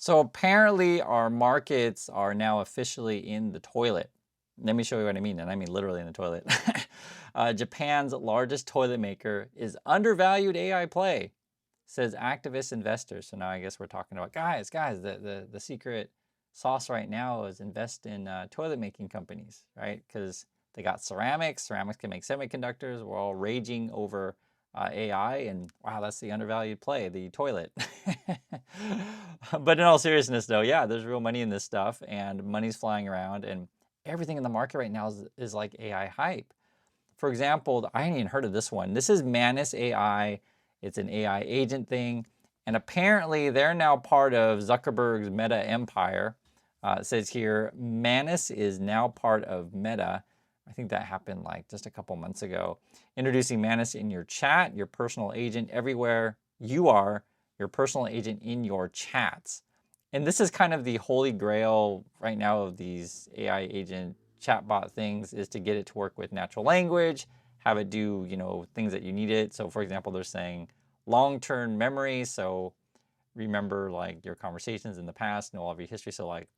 So apparently our markets are now officially in the toilet. Let me show you what I mean, and I mean literally in the toilet. Japan's largest toilet maker is undervalued AI play, says activist investors. So now I guess we're talking about guys. The secret sauce right now is invest in toilet making companies, right? Because they got ceramics. Ceramics can make semiconductors. We're all raging over AI, and wow, that's the undervalued play, the toilet. But in all seriousness, though, yeah, there's real money in this stuff, and money's flying around, and everything in the market right now is like AI hype. For example, I hadn't even heard of this one. This is Manus AI. It's an AI agent thing, and apparently they're now part of Zuckerberg's Meta empire. It says here, Manus is now part of Meta. I think that happened like just a couple months ago. Introducing Manus in your chat, your personal agent everywhere you are, your personal agent in your chats. And this is kind of the holy grail right now of these AI agent chatbot things, is to get it to work with natural language, have it do, things that you need it. So for example, they're saying long-term memory. So remember like your conversations in the past, know all of your history. So like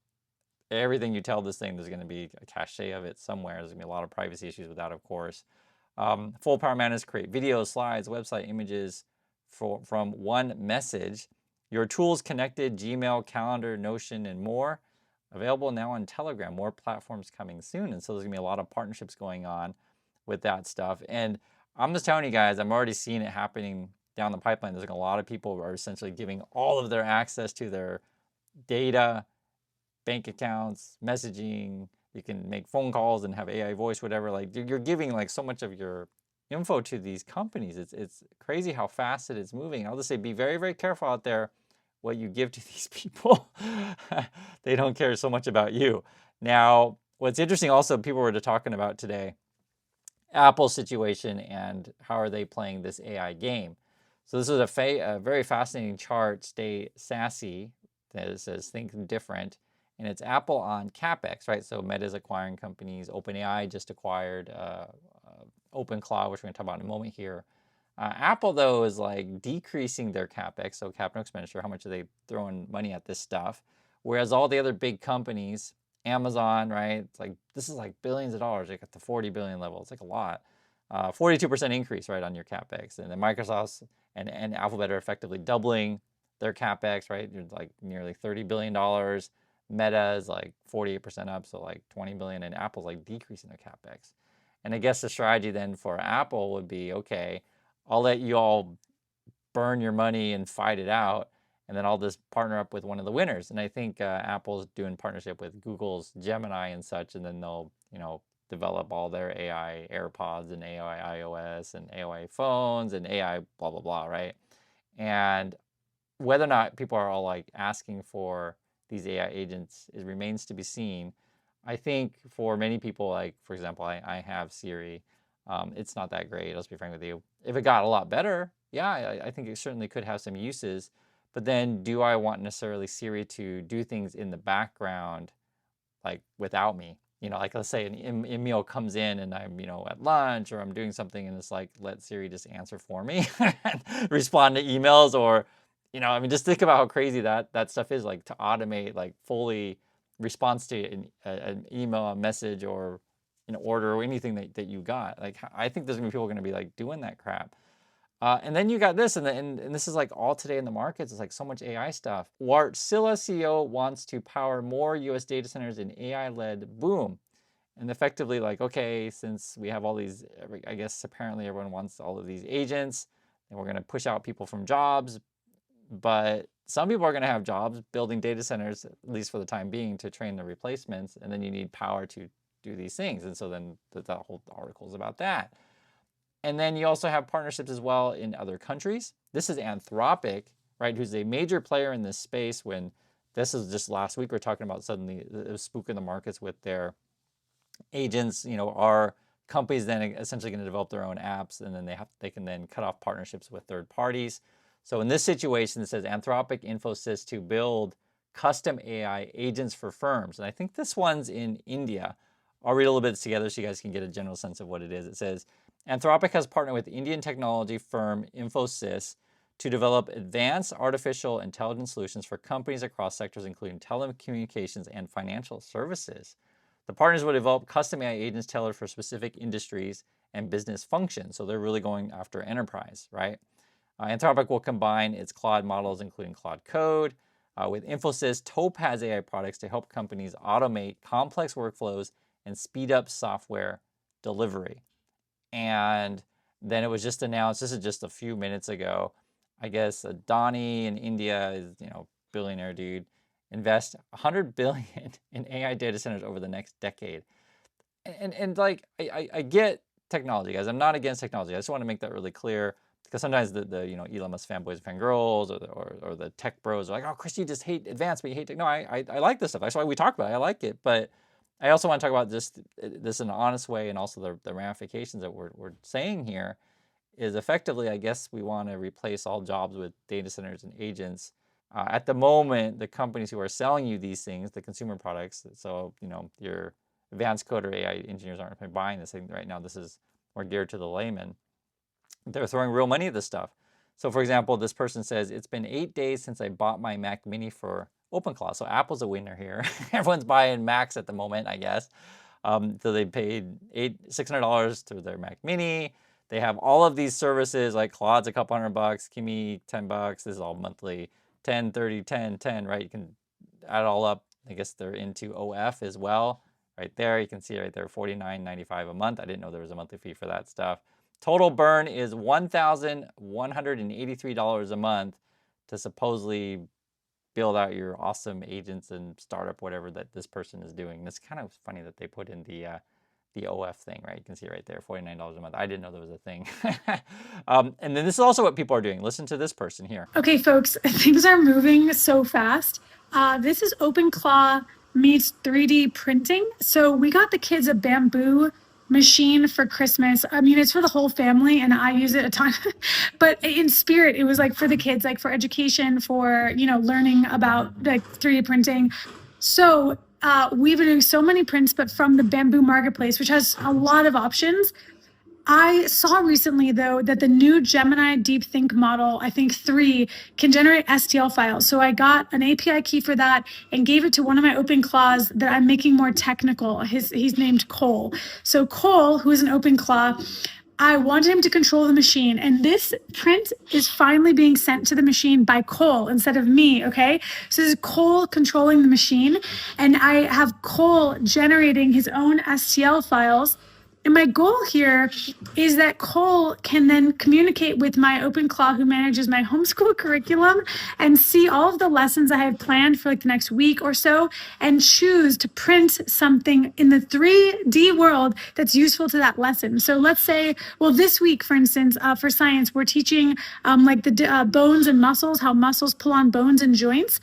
everything you tell this thing, there's going to be a cache of it somewhere. There's going to be a lot of privacy issues with that, of course. Full power managed, create videos, slides, website images from one message. Your tools connected, Gmail, Calendar, Notion, and more. Available now on Telegram. More platforms coming soon. And so there's going to be a lot of partnerships going on with that stuff. And I'm just telling you guys, I'm already seeing it happening down the pipeline. There's a lot of people who are essentially giving all of their access to their data, bank accounts, messaging. You can make phone calls and have AI voice, whatever. Like you're giving like so much of your info to these companies. It's crazy how fast it is moving. I'll just say be very, very careful out there what you give to these people. They don't care so much about you. Now, what's interesting also, people were talking about today, Apple's situation and how are they playing this AI game. So this is a very fascinating chart, Stay Sassy, that says think different. And it's Apple on CapEx, right? So Meta's acquiring companies. OpenAI just acquired OpenCloud, which we're going to talk about in a moment here. Apple, though, is like decreasing their CapEx, so capital expenditure, how much are they throwing money at this stuff? Whereas all the other big companies, Amazon, right? It's like, this is like billions of dollars, like at the 40 billion level. It's like a lot. 42% increase, right, on your CapEx. And then Microsoft and Alphabet are effectively doubling their CapEx, right? You're like nearly $30 billion. Meta is like 48% up, so like 20 billion, and Apple's like decreasing their CapEx. And I guess the strategy then for Apple would be, okay, I'll let you all burn your money and fight it out, and then I'll just partner up with one of the winners. And I think Apple's doing partnership with Google's Gemini and such, and then they'll, develop all their AI AirPods and AI iOS and AI phones and AI blah, blah, blah, right? And whether or not people are all like asking for these AI agents, it remains to be seen. I think for many people, like for example, I have Siri. It's not that great. Let's be frank with you. If it got a lot better, yeah, I think it certainly could have some uses. But then, do I want necessarily Siri to do things in the background, like without me? Like let's say an email comes in and I'm, at lunch or I'm doing something and it's like, let Siri just answer for me, respond to emails, or, just think about how crazy that stuff is, like to automate like fully response to an email, a message, or an order or anything that you got. Like I think there's gonna be people gonna be like doing that crap. And then you got this, and this is like all today in the markets. It's like so much AI stuff. Wartsila CEO wants to power more U.S. data centers in AI-led boom. And effectively like, okay, since we have all these, I guess apparently everyone wants all of these agents, and we're going to push out people from jobs. But some people are going to have jobs building data centers, at least for the time being, to train the replacements. And then you need power to do these things. And so then the whole article is about that. And then you also have partnerships as well in other countries. This is Anthropic, right, who's a major player in this space. When this is just last week, we're talking about suddenly the spook in the markets with their agents. Are companies then essentially going to develop their own apps, and then they can then cut off partnerships with third parties. So in this situation, it says Anthropic Infosys to build custom AI agents for firms. And I think this one's in India. I'll read a little bit together so you guys can get a general sense of what it is. It says, Anthropic has partnered with Indian technology firm Infosys to develop advanced artificial intelligence solutions for companies across sectors including telecommunications and financial services. The partners will develop custom AI agents tailored for specific industries and business functions. So they're really going after enterprise, right? Anthropic will combine its Claude models, including Claude Code, with Infosys Topaz AI products to help companies automate complex workflows and speed up software delivery. And then it was just announced, this is just a few minutes ago, I guess Adani in India is, billionaire dude, invest 100 billion in AI data centers over the next decade. And like, I get technology, guys. I'm not against technology. I just want to make that really clear, because sometimes the Elon Musk fanboys and fangirls or the tech bros are like, oh, Chris, you just hate advanced, but you hate tech. No, I like this stuff. That's why we talk about it. I like it. But I also want to talk about just this in an honest way, and also the ramifications that we're saying here is effectively, I guess we want to replace all jobs with data centers and agents. At the moment, the companies who are selling you these things, the consumer products, so your advanced coder AI engineers aren't buying this thing right now. This is more geared to the layman. They're throwing real money at this stuff. So for example, this person says, it's been 8 days since I bought my Mac Mini for OpenClaw. So Apple's a winner here. Everyone's buying Macs at the moment, I guess. So they paid $600 to their Mac Mini. They have all of these services, like Claude's a couple $100, Kimi $10. This is all monthly, 10, 30, 10, 10, right? You can add it all up. I guess they're into OF as well. Right there, you can see it right there, $49.95 a month. I didn't know there was a monthly fee for that stuff. Total burn is $1,183 a month to supposedly build out your awesome agents and startup, whatever that this person is doing. And it's kind of funny that they put in the OF thing, right? You can see right there, $49 a month. I didn't know there was a thing. And then this is also what people are doing. Listen to this person here. Okay, folks, things are moving so fast. This is OpenClaw meets 3D printing. So we got the kids a bamboo machine for Christmas. I mean, it's for the whole family, and I use it a ton. But in spirit, it was like for the kids, like for education, for learning about like 3D printing. So we've been doing so many prints, but from the bamboo marketplace, which has a lot of options. I saw recently, though, that the new Gemini DeepThink model, I think 3, can generate STL files. So I got an API key for that and gave it to one of my OpenClaws that I'm making more technical. He's named Cole. So Cole, who is an OpenClaw, I wanted him to control the machine. And this print is finally being sent to the machine by Cole instead of me, okay? So this is Cole controlling the machine. And I have Cole generating his own STL files. And my goal here is that Cole can then communicate with my OpenClaw, who manages my homeschool curriculum, and see all of the lessons I have planned for like the next week or so, and choose to print something in the 3D world that's useful to that lesson. So let's say, well, this week, for instance, for science, we're teaching like the bones and muscles, how muscles pull on bones and joints.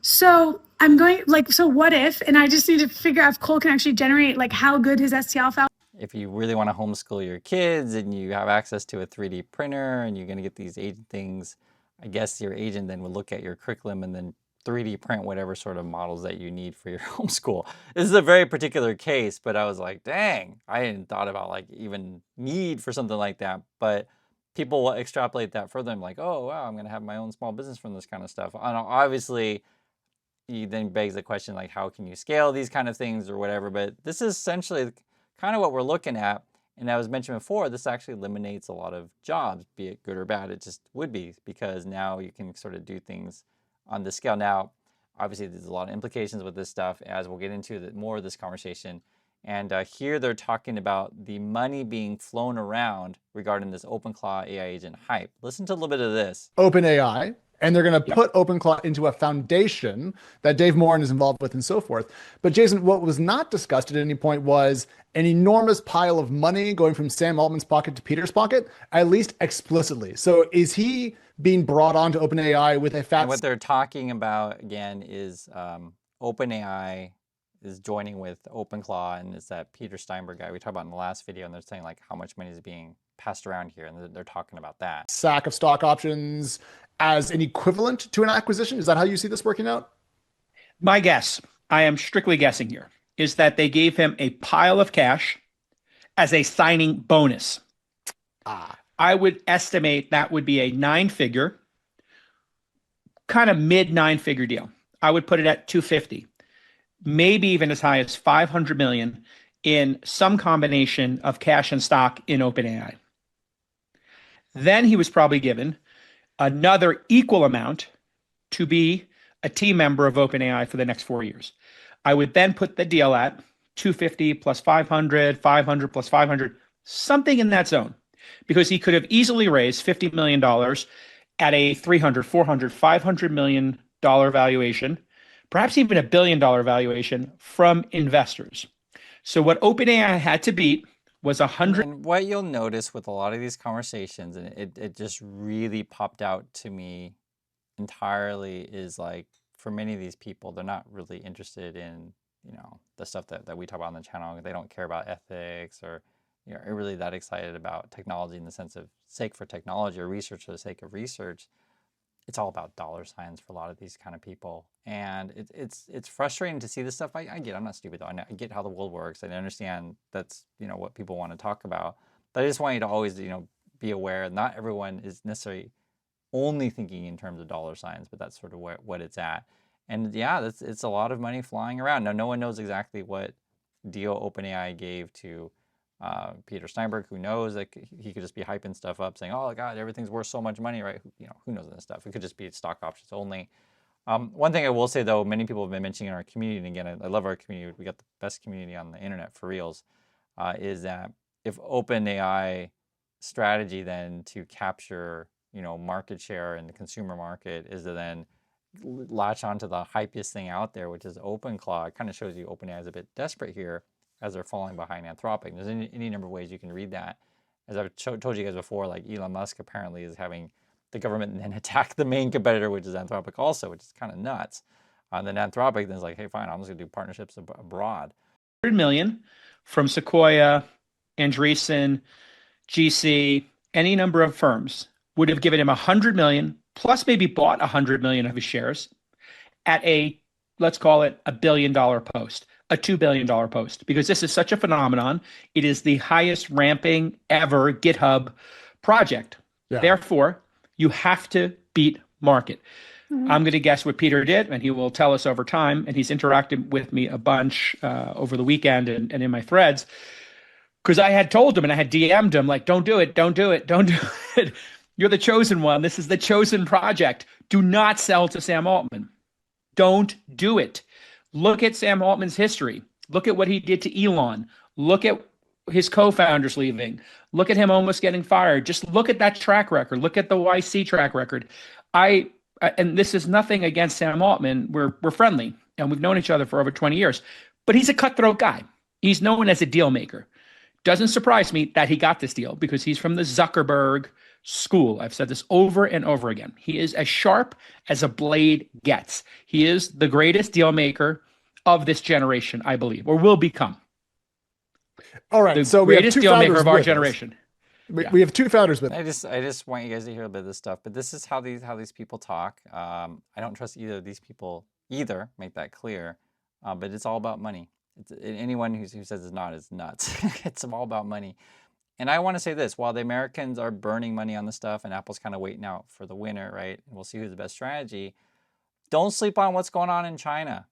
So I'm going like, so what if, and I just need to figure out if Cole can actually generate like how good his STL file. If you really want to homeschool your kids and you have access to a 3D printer and you're going to get these agent things, I guess your agent then will look at your curriculum and then 3D print whatever sort of models that you need for your homeschool. This is a very particular case, but I was like, dang, I hadn't thought about like even need for something like that. But people will extrapolate that further. I'm like, oh, wow, I'm going to have my own small business from this kind of stuff. And obviously, you then begs the question, like, how can you scale these kind of things or whatever? But this is essentially kind of what we're looking at. And as mentioned before, this actually eliminates a lot of jobs, be it good or bad. It just would be, because now you can sort of do things on this scale. Now, obviously, there's a lot of implications with this stuff, as we'll get into more of this conversation. And here they're talking about the money being flown around regarding this OpenClaw AI agent hype. Listen to a little bit of this. OpenAI, and they're going to put OpenClaw into a foundation that Dave Morin is involved with and so forth. But Jason, what was not discussed at any point was an enormous pile of money going from Sam Altman's pocket to Peter's pocket, at least explicitly. So is he being brought on to OpenAI with a fat... And what they're talking about, again, is OpenAI is joining with OpenClaw, and it's that Peter Steinberg guy we talked about in the last video, and they're saying like how much money is being passed around here, and they're talking about that. Sack of stock options as an equivalent to an acquisition? Is that how you see this working out? My guess, I am strictly guessing here, is that they gave him a pile of cash as a signing bonus. I would estimate that would be a 9-figure kind of mid nine-figure deal. I would put it at 250, maybe even as high as 500 million in some combination of cash and stock in OpenAI. Then he was probably given another equal amount to be a team member of OpenAI for the next 4 years. I would then put the deal at 250 plus 500, 500 plus 500, something in that zone, because he could have easily raised $50 million at a 300, 400, $500 million valuation, perhaps even $1 billion valuation from investors. So what OpenAI had to beat was 100. And what you'll notice with a lot of these conversations, and it just really popped out to me entirely, is like, for many of these people, they're not really interested in, the stuff that we talk about on the channel. They don't care about ethics, or are really that excited about technology in the sense of sake for technology or research for the sake of research. It's all about dollar signs for a lot of these kind of people. And it's frustrating to see this stuff. I get it. I'm not stupid though. I get how the world works. I understand that's, what people want to talk about. But I just want you to always, be aware not everyone is necessarily only thinking in terms of dollar signs, but that's sort of what it's at. And yeah, it's a lot of money flying around. Now, no one knows exactly what deal OpenAI gave to Peter Steinberg. Who knows? Like, he could just be hyping stuff up, saying, "Oh God, everything's worth so much money," right? Who knows this stuff? It could just be stock options only. One thing I will say though, many people have been mentioning in our community, and again, I love our community. We got the best community on the internet for reals. Is that if OpenAI strategy then to capture market share in the consumer market is to then latch onto the hypiest thing out there, which is OpenClaw. It kind of shows you OpenAI is a bit desperate here as they're falling behind Anthropic. There's any number of ways you can read that. As I've told you guys before, like Elon Musk apparently is having the government then attack the main competitor, which is Anthropic also, which is kind of nuts. And then Anthropic then is like, hey, fine, I'm just going to do partnerships abroad. 100 million from Sequoia, Andreessen, GC, any number of firms would have given him 100 million plus maybe bought 100 million of his shares at a, let's call it $1 billion post, a $2 billion post, because this is such a phenomenon. It is the highest ramping ever GitHub project. Yeah. Therefore, you have to beat market. I'm going to guess what Peter did, and he will tell us over time. And he's interacted with me a bunch over the weekend and in my threads, because I had told him and I had DM'd him, like, don't do it, don't do it, don't do it. You're the chosen one. This is the chosen project. Do not sell to Sam Altman. Don't do it. Look at Sam Altman's history. Look at what he did to Elon. Look at his co-founders leaving. Look at him almost getting fired. Just look at that track record. Look at the YC track record. And this is nothing against Sam Altman. We're friendly and we've known each other for over 20 years. But he's a cutthroat guy. He's known as a deal maker. Doesn't surprise me that he got this deal because he's from the Zuckerberg school. I've said this over and over again. He is as sharp as a blade gets. He is the greatest deal maker of this generation, I believe, or will become. All right. The So we have greatest two deal maker founders of our with us. generation. We have two founders with us. I just want you guys to hear a bit of this stuff, but this is how these people talk. I don't trust either of these people either. Make that clear. But it's all about money. Anyone who says it's not is nuts. It's all about money. And I want to say this: while the Americans are burning money on the stuff, and Apple's kind of waiting out for the winner, right? And we'll see who's the best strategy. Don't sleep on what's going on in China,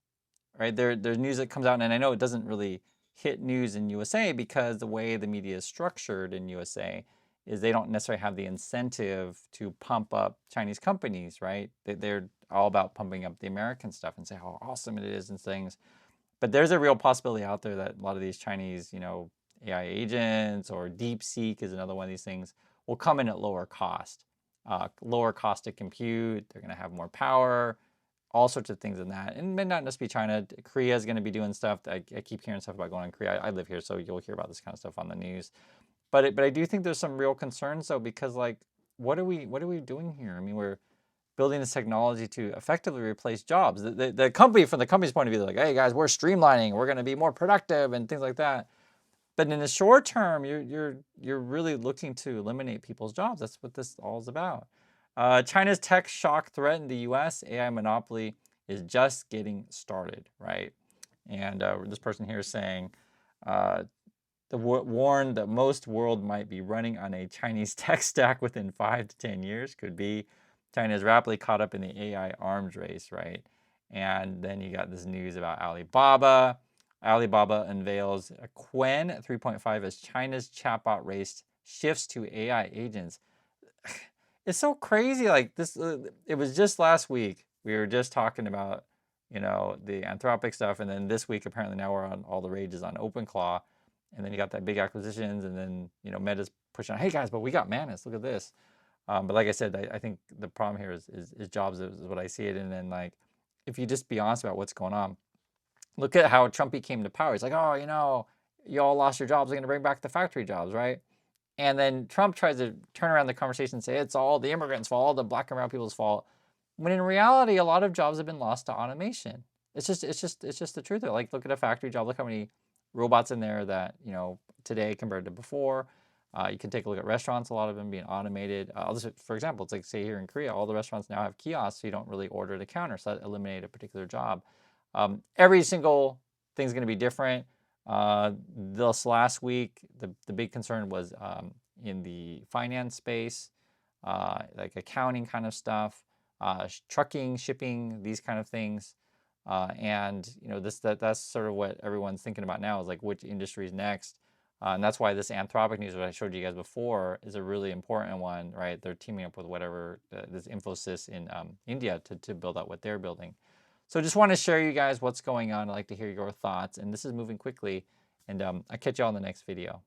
right? There's news that comes out, and I know it doesn't really hit news in USA because the way the media is structured in USA is they don't necessarily have the incentive to pump up Chinese companies, right? They're all about pumping up the American stuff and say how awesome it is and things. But there's a real possibility out there that a lot of these Chinese, AI agents, or DeepSeek is another one of these things, will come in at lower cost. Lower cost to compute. They're going to have more power. All sorts of things in that. And it may not just be China. Korea is going to be doing stuff. I keep hearing stuff about going on Korea. I live here, so you'll hear about this kind of stuff on the news. But I do think there's some real concerns, though, because, like, what are we doing here? I mean, we're building this technology to effectively replace jobs. The company, from the company's point of view, they're like, hey guys, we're streamlining, we're going to be more productive and things like that. But in the short term, you're really looking to eliminate people's jobs. That's what this all is about. China's tech shock threatened the U.S. AI monopoly is just getting started, right? And this person here is saying, warned that most world might be running on a Chinese tech stack within 5 to 10 years. Could be. China is rapidly caught up in the AI arms race, right? And then you got this news about Alibaba. Alibaba unveils a Qwen 3.5 as China's chatbot race shifts to AI agents. It's so crazy. Like this, it was just last week. We were just talking about, the Anthropic stuff, and then this week apparently now we're on all the rages on OpenClaw, and then you got that big acquisitions, and then Meta's pushing, hey guys, but we got Manus. Look at this. But like I said, I think the problem here is jobs is what I see it, and then like if you just be honest about what's going on, look at how Trump came to power. He's like, oh, you all lost your jobs. They're going to bring back the factory jobs, right? And then Trump tries to turn around the conversation and say it's all the immigrants' fault, all the black and brown people's fault. When in reality, a lot of jobs have been lost to automation. It's just the truth. Like, look at a factory job. Look how many robots in there that today compared to before. You can take a look at restaurants. A lot of them being automated. For example, it's like say here in Korea, all the restaurants now have kiosks, so you don't really order at a counter. So that eliminated a particular job. Every single thing's going to be different. This last week, the big concern was in the finance space, like accounting kind of stuff, trucking, shipping, these kind of things. And that's sort of what everyone's thinking about now is like which industry is next. And that's why this Anthropic news that I showed you guys before is a really important one, right? They're teaming up with whatever this Infosys in India to build out what they're building. So just want to share you guys what's going on. I'd like to hear your thoughts. And this is moving quickly. And I'll catch you all in the next video.